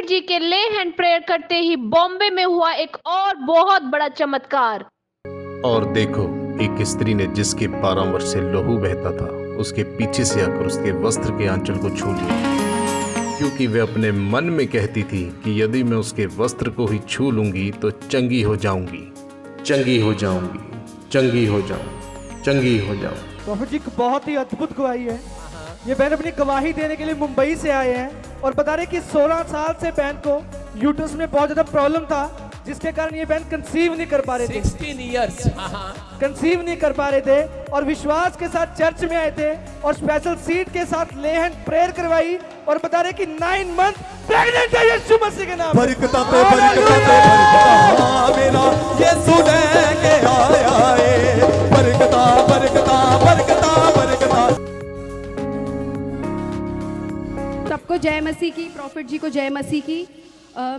Profit जी के ले hand prayer करते ही बॉम्बे में हुआ एक और बहुत बड़ा चमत्कार। और देखो, एक स्त्री ने जिसके 12 वर्ष से लहू बहता था, उसके पीछे से आकर उसके वस्त्र के आंचल को छू लिया, क्योंकि वह अपने मन में कहती थी कि यदि मैं उसके वस्त्र को ही छू लूंगी तो चंगी हो जाऊंगी, चंगी हो जाऊंगी, चंगी हो जाऊं, चंगी हो जाऊं। प्रॉफिट जी बहुत ही अद्भुत गवाही है। ये बहन अपनी गवाही देने के लिए मुंबई से आए हैं और बता रहे कि 16 साल से बहन को यूट्रस में बहुत ज्यादा प्रॉब्लम था, जिसके कारण ये बहन कंसीव नहीं कर पा रहे थे। 16 इयर्स कंसीव नहीं कर पा रहे थे और विश्वास के साथ चर्च में आए थे और स्पेशल सीट के साथ ले हैंड प्रेयर करवाई और बता रहे कि 9 मंथ प्रेग्नेंट है यीशु मसीह के नाम। बरकता पे बरकता मेरा यीशु लेके आया है, बरकता बरकता बरकता बरकता। सबको जय मसीह की, प्रॉफिट जी को जय मसीह की।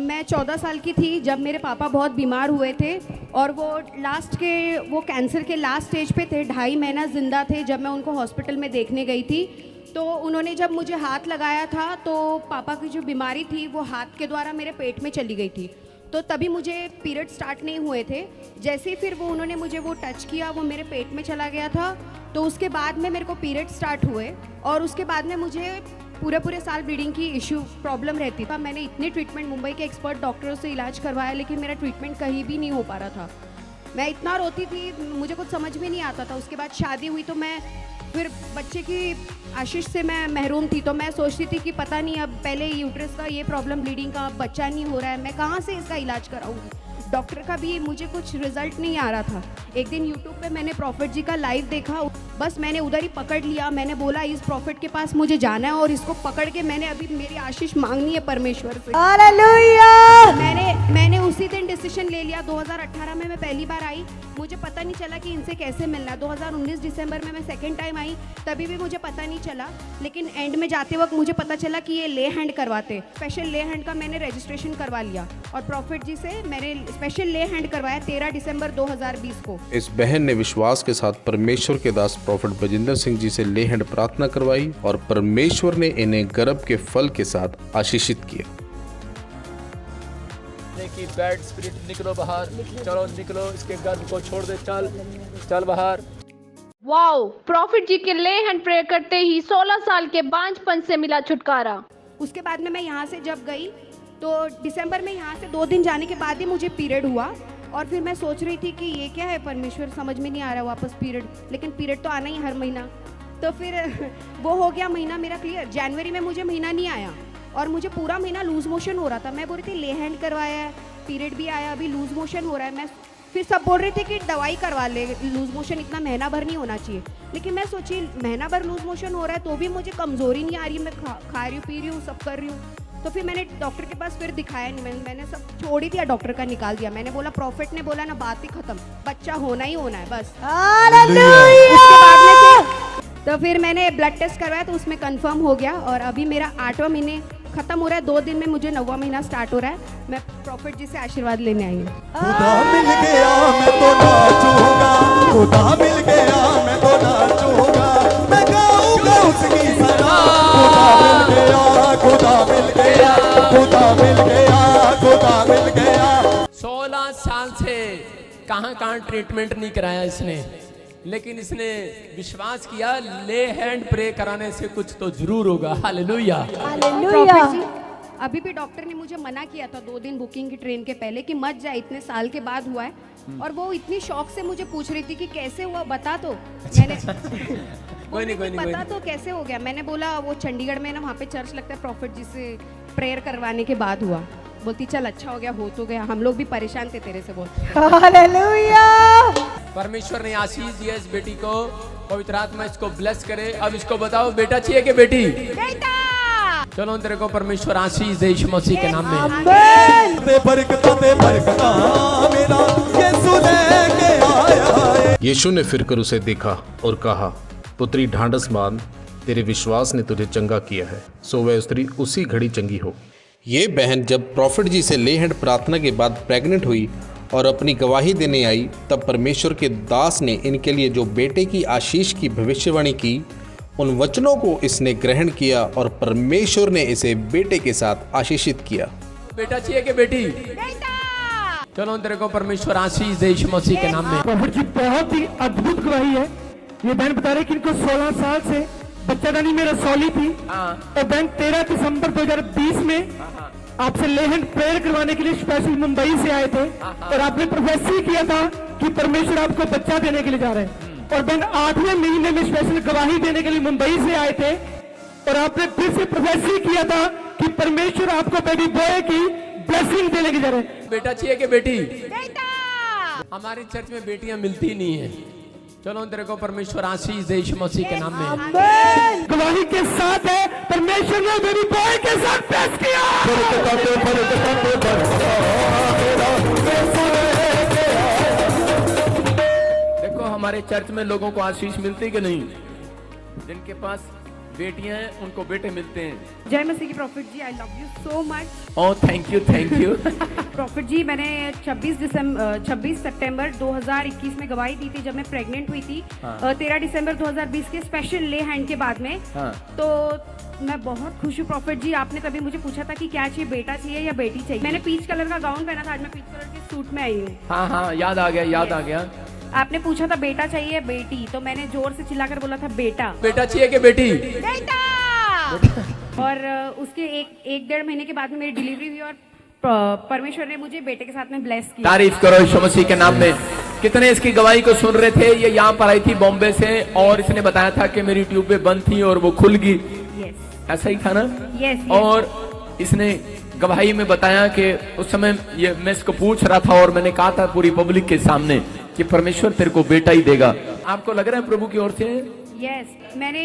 मैं 14 साल की थी जब मेरे पापा बहुत बीमार हुए थे और वो कैंसर के लास्ट स्टेज पे थे। 2.5 महीना ज़िंदा थे जब मैं उनको हॉस्पिटल में देखने गई थी। तो उन्होंने जब मुझे हाथ लगाया था तो पापा की जो बीमारी थी वो हाथ के द्वारा मेरे पेट में चली गई थी। तो तभी मुझे पीरियड स्टार्ट नहीं हुए थे। जैसे ही फिर उन्होंने मुझे वो टच किया, वो मेरे पेट में चला गया था। तो उसके बाद में मेरे को पीरियड स्टार्ट हुए और उसके बाद में मुझे पूरे साल ब्लीडिंग की इशू प्रॉब्लम रहती था। मैंने इतने ट्रीटमेंट मुंबई के एक्सपर्ट डॉक्टरों से इलाज करवाया, लेकिन मेरा ट्रीटमेंट कहीं भी नहीं हो पा रहा था। मैं इतना रोती थी, मुझे कुछ समझ में नहीं आता था। उसके बाद शादी हुई तो मैं फिर बच्चे की आशीष से मैं महरूम थी। तो मैं सोचती थी कि पता नहीं, अब पहले यूट्रस का ये प्रॉब्लम ब्लीडिंग का, अब बच्चा नहीं हो रहा है, मैं कहाँ से इसका इलाज कराऊंगी। डॉक्टर का भी मुझे कुछ रिजल्ट नहीं आ रहा था। एक दिन यूट्यूब पे मैंने प्रॉफिट जी का लाइव देखा, बस मैंने उधर ही पकड़ लिया। मैंने बोला इस प्रॉफिट के पास मुझे जाना है और इसको पकड़ के मैंने अभी मेरी आशीष मांगनी है परमेश्वर से। हालेलुया। मैंने उसी दिन डिसीजन ले लिया। 2018 में मैं पहली बार आई, मुझे पता नहीं चला कि इनसे कैसे मिलना। 2019 दिसंबर में मैं सेकेंड टाइम आई, तभी भी मुझे पता नहीं चला। लेकिन एंड में जाते वक्त मुझे पता चला कि ये ले हैंड करवाते। स्पेशल ले हैंड का मैंने रजिस्ट्रेशन करवा लिया और प्रॉफिट जी से मैंने स्पेशल ले हैंड करवाया 13 दिसंबर 2020 को। इस बहन ने विश्वास के साथ परमेश्वर के दास प्रॉफिट बजिंदर सिंह जी से ले हैंड प्रार्थना करवाई और परमेश्वर ने इन्हें गर्भ के फल के साथ आशीषित किया। कि बैड स्पिरिट निकलो बाहर, चलो निकलो, इसके गर्भ को छोड़ दे, चल बाहर। वाओ, प्रॉफिट जी के ले हैंड प्रेयर करते ही 16 साल के बांझपन से मिला छुटकारा। उसके बाद में मैं यहाँ से जब गई तो दिसंबर में यहाँ से 2 दिन जाने के बाद ही मुझे पीरियड हुआ और फिर मैं सोच रही थी कि ये क्या है परमेश्वर, समझ में नहीं आ रहा वापस पीरियड, लेकिन पीरियड तो आना ही हर महीना। तो फिर वो हो गया महीना मेरा क्लियर। जनवरी में मुझे महीना नहीं आया और मुझे पूरा महीना लूज मोशन हो रहा था। मैं बोल रही थी ले हैंड करवाया है, पीरियड भी आया, अभी लूज मोशन हो रहा है। मैं फिर सब बोल रहे थे कि दवाई करवा ले, लूज मोशन इतना महीना भर नहीं होना चाहिए। लेकिन मैं सोची महीना भर लूज मोशन हो रहा है तो भी मुझे कमजोरी नहीं आ रही, मैं खा रही हूँ, पी रही हूँ, सब कर रही हूँ। तो फिर मैंने डॉक्टर के पास फिर दिखाया नहीं, मैंने सब छोड़ ही दिया, डॉक्टर का निकाल दिया। मैंने बोला प्रॉफिट ने बोला ना, बात ही खत्म, बच्चा होना ही होना है बस। उसके बाद में तो फिर मैंने ब्लड टेस्ट करवाया तो उसमें कंफर्म हो गया और अभी मेरा 8वां महीने खत्म हो रहा है। 2 दिन में मुझे 9वां महीना स्टार्ट हो रहा है। मैं प्रॉफिट जी से आशीर्वाद लेने आई हूँ। खुदा मिल गया मैं तो नाचूंगा, खुदा मिल गया मैं तो नाचूंगा, मैं गाऊंगा उसकी सराह। खुदा मिल गया, खुदा मिल गया, खुदा मिल गया, खुदा मिल गया। 16 साल से कहाँ ट्रीटमेंट नहीं कराया इसने, लेकिन इसने विश्वास किया ले हैंड प्रे कराने से कुछ तो जरूर होगा। Hallelujah, hallelujah. अभी भी डॉक्टर ने मुझे मना किया था 2 दिन बुकिंग की ट्रेन के पहले कि मत जा, इतने साल के बाद हुआ है। और वो इतनी शौक से मुझे पूछ रही थी कि कैसे हुआ बता तो। मैंने कोई नहीं पता तो कैसे हो गया। मैंने बोला वो चंडीगढ़ में ना, वहाँ पे चर्च लगता है, प्रॉफिट जी से प्रेयर करवाने के बाद हुआ। बोलती चल अच्छा हो गया, हो तो गया, हम लोग भी परेशान थे तेरे से। बोल हालेलुया। परमेश्वर ने आशीष दिया इस बेटी को, पवित्र आत्मा इसको ब्लेस करे। अब इसको बताओ बेटा चाहिए कि बेटी? बेटा। चलो तेरे को परमेश्वर आशीष दे यीशु मसीह के नाम में। ते बरकता मेरा यीशु लेके आया है। यीशु ने फिरकर उसे देखा और कहा, पुत्री ढांढस बांध, तेरे विश्वास ने तुझे चंगा किया है। सो वह स्त्री उसी घड़ी चंगी हो। ये बहन जब प्रॉफिट जी से ले हैंड प्रार्थना के बाद प्रेग्नेंट हुई और अपनी गवाही देने आई, तब परमेश्वर के दास ने इनके लिए जो बेटे की आशीष की भविष्यवाणी की, उन वचनों को इसने ग्रहण किया और परमेश्वर ने इसे बेटे के साथ आशीषित किया। बेटा चाहिए कि बेटी? चलो तेरे को परमेश्वर आशीष दे यीशु मसीह के नाम में। प्रॉफिट जी बहुत ही अद्भुत गवाही है। ये बहन बता रहे कि इनको 16 साल से बच्चादानी में रसौली थी और बहन 13 दिसंबर 2020 में आपसे लेहन प्रेयर करवाने के लिए स्पेशल मुंबई से आए थे और आपने प्रोफेसी किया था कि परमेश्वर आपको बच्चा देने के लिए जा रहे हैं। और बहन 8वें महीने में स्पेशल गवाही देने के लिए मुंबई से आए थे और आपने फिर से प्रोफेसी किया था कि परमेश्वर आपको बेटी बॉय की ब्लेसिंग देने के जा रहे हैं। बेटा चाहिए कि बेटी? हमारी चर्च में बेटियां मिलती नहीं है। चलो तेरे को परमेश्वर आशीष दे यीशु मसीह के नाम में। गवाही के साथ है परमेश्वर ने बेटी बॉय के साथ ब्लेस किया। देखो हमारे चर्च में लोगों को आशीष मिलती कि नहीं? जिनके पास बेटियां हैं उनको बेटे मिलते हैं। जय मसीह की prophet ji, I love you so much. Oh thank you thank you. Prophet ji मैंने 26 सितंबर 2021 में गवाही दी थी जब मैं प्रेग्नेंट हुई थी। 13 दिसंबर 2020 के स्पेशल ले हैंड के बाद में। तो मैं बहुत खुश हूँ प्रॉफिट जी। आपने तभी मुझे पूछा था कि क्या चाहिए, बेटा चाहिए या बेटी चाहिए। मैंने पीच कलर का गाउन पहना था, आज मैं पीच कलर के सूट में आई हूँ। हाँ याद आ गया। आपने पूछा था बेटा चाहिए या बेटी, तो मैंने जोर से चिल्लाकर बोला था बेटा। बेटा चाहिए कि बेटी? और उसके एक 1.5 महीने के बाद में मेरी डिलीवरी हुई और परमेश्वर ने मुझे बेटे के साथ में ब्लेस किया। तारीफ करो यीशु मसीह के नाम में। कितने इसकी गवाही को सुन रहे थे? ये यहाँ पर आई थी बॉम्बे से और इसने बताया था कि मेरी ट्यूब बंद थी और वो खुल गई। ऐसा ही था ना? यस। और इसने गवाही में बताया कि उस समय ये मैं इसको पूछ रहा था और मैंने कहा था पूरी पब्लिक के सामने कि परमेश्वर तेरे को बेटा ही देगा। आपको लग रहा है प्रभु की ओर से? यस। मैंने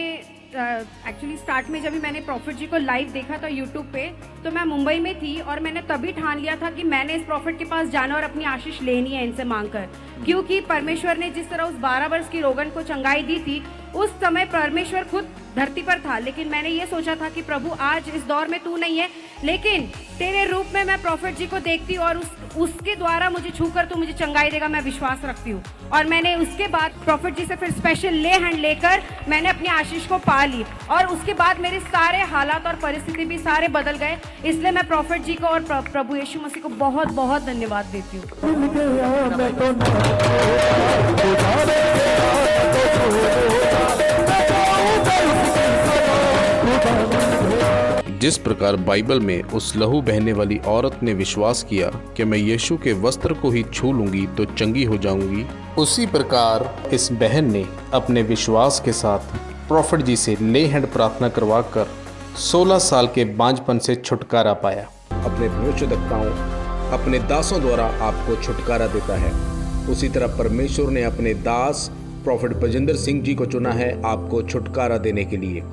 एक्चुअली स्टार्ट में जब मैंने प्रॉफिट जी को लाइव देखा था यूट्यूब पे, तो मैं मुंबई में थी और मैंने तभी ठान लिया था कि मैंने इस प्रॉफिट के पास जाना और अपनी आशीष लेनी है इनसे मांगकर। क्योंकि परमेश्वर ने जिस तरह उस 12 वर्ष की रोगन को चंगाई दी थी, उस समय परमेश्वर खुद धरती पर था। लेकिन मैंने ये सोचा था कि प्रभु आज इस दौर में तू नहीं है, लेकिन तेरे रूप में मैं प्रॉफिट जी को देखती और उसके द्वारा मुझे छूकर तू मुझे चंगाई देगा, मैं विश्वास रखती हूँ। और मैंने उसके बाद प्रॉफिट जी से फिर स्पेशल ले हैंड लेकर मैंने अपनी आशीष को पा ली और उसके बाद मेरे सारे हालात और परिस्थिति भी सारे बदल गए। इसलिए मैं प्रॉफिट जी को और प्रभु यीशु मसीह को बहुत बहुत धन्यवाद देती हूँ। जिस प्रकार बाइबल में उस लहू बहने वाली औरत ने विश्वास किया कि मैं यीशु के वस्त्र को ही छू लूंगी तो चंगी हो जाऊंगी, उसी प्रकार इस बहन ने अपने विश्वास के साथ प्रॉफिट जी से ले हैंड प्रार्थना करवाकर 16 साल के बांझपन से छुटकारा पाया। अपने भविष्यद्वक्ताओं, अपने दासों द्वारा आपको छुटकारा देता है। उसी तरह परमेश्वर ने अपने दास प्रॉफिट बजिंदर सिंह जी को चुना है आपको छुटकारा देने के लिए।